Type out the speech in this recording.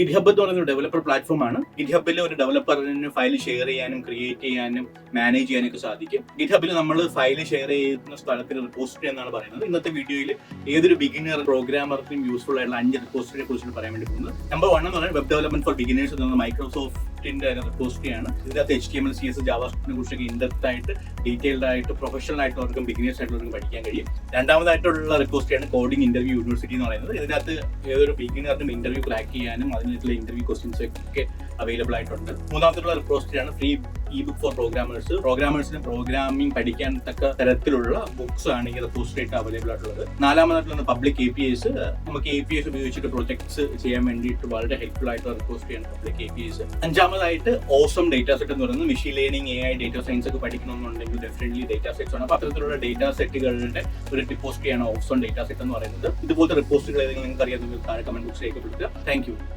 GitHub എന്ന് പറയുന്ന developer platform ആണ്. GitHubൽ ഒരു ഡെവലപ്പറിന് ഫയൽ ഷെയർ ചെയ്യാനും ക്രിയേറ്റ് ചെയ്യാനും മാനേജ് ചെയ്യാനൊക്കെ സാധിക്കും. GitHubൽ നമ്മൾ ഫയൽ ഷെയർ ചെയ്യുന്ന സ്ഥലത്തിന് റിപ്പോസിറ്ററി എന്നാണ് പറയുന്നത്. ഇന്നത്തെ വീഡിയോയിൽ ഏതൊരു ബിഗിനർ പ്രോഗ്രാമർക്കും യൂസ്ഫുൾ ആയിട്ടുള്ള 5 റിപ്പോസിറ്ററിയെ കുറിച്ച് പറയാൻ വേണ്ടി പോകുന്നത്. നമ്പർ 1 എന്ന് പറയുന്നത് വെബ് ഡെവലപ്മെന്റ് ഫോർ ബിഗിനേഴ്സ് എന്ന മൈക്രോസോഫ്റ്റിന്റെ റിപ്പോസിറ്ററി ആണ്. ഇതിനകത്ത് HTML, CSS, ജാവാസ്ക്രിപ്റ്റിനെ കുറിച്ചൊക്കെ ഇൻഡെപ്ത് ആയിട്ട് ഡീറ്റെയിൽഡ് ആയിട്ട് പ്രൊഫഷണൽ ആയിട്ടുള്ളവർക്കും ബിഗിനേഴ്സ് ആയിട്ടുള്ളവർക്കും പഠിക്കാൻ കഴിയും. രണ്ടാമതായിട്ടുള്ള റിപ്പോസിറ്ററിയാണ് കോഡിംഗ് ഇന്റർവ്യൂ യൂണിവേഴ്സിറ്റി എന്ന് പറയുന്നത്. ഇതിനകത്ത് ഏതൊരു ബിഗിനറിനും ഇന്റർവ്യൂ ക്രാക്ക് ചെയ്യാനും അതിനുള്ള ഇന്റർവ്യൂ ക്വസ്റ്റ്യൻസ് ഒക്കെ അവൈലബിൾ ആയിട്ടുണ്ട്. മൂന്നാമത്തുള്ള റിപ്പോസിറ്ററിയാണ് ഫ്രീ ഇ-ബുക്ക് ഫോർ പ്രോഗ്രാമേഴ്സ്. പ്രോഗ്രാമേഴ്സിന് പ്രോഗ്രാമിംഗ് പഠിക്കാൻ തക്ക തരത്തിലുള്ള ബുക്സ് ആണ് ഈ റിപ്പോസിറ്ററി ആയിട്ട് അവൈലബിൾ ആയിട്ടുള്ളത്. നാലാമതായിട്ടുള്ള പബ്ലിക് APIs. നമുക്ക് APIs ഉപയോഗിച്ചിട്ട് പ്രൊജക്ട്സ് ചെയ്യാൻ വേണ്ടിയിട്ട് വളരെ ഹെൽപ്ഫുൾ ആയിട്ടുള്ള റിപ്പോസിറ്ററിയാണ് പബ്ലിക് APIs. അഞ്ചാമതായിട്ട് ഓസം ഡേറ്റാ സെറ്റ് എന്ന് പറയുന്നത് machine learning, AI, data science ഒക്കെ പഠിക്കണമെന്നുണ്ടെങ്കിൽ ഡെഫിനറ്റ്ലി ഡേറ്റാ സെറ്റ്സ് ആണ്. അപ്പോൾ അത്തരത്തിലുള്ള ഡേറ്റാ സെറ്റുകളുടെ ഒരു റിപ്പോസിറ്ററിയാണ് ഓസം ഡേറ്റാ സെറ്റ് എന്ന് പറയുന്നത്. ഇതുപോലത്തെ റിപ്പോസിറ്ററികൾ ഏതെങ്കിലും നിങ്ങൾക്ക് അറിയാമെങ്കിൽ താഴെ കമന്റ് ബോക്സിൽ രേഖപ്പെടുത്തുക. Thank you.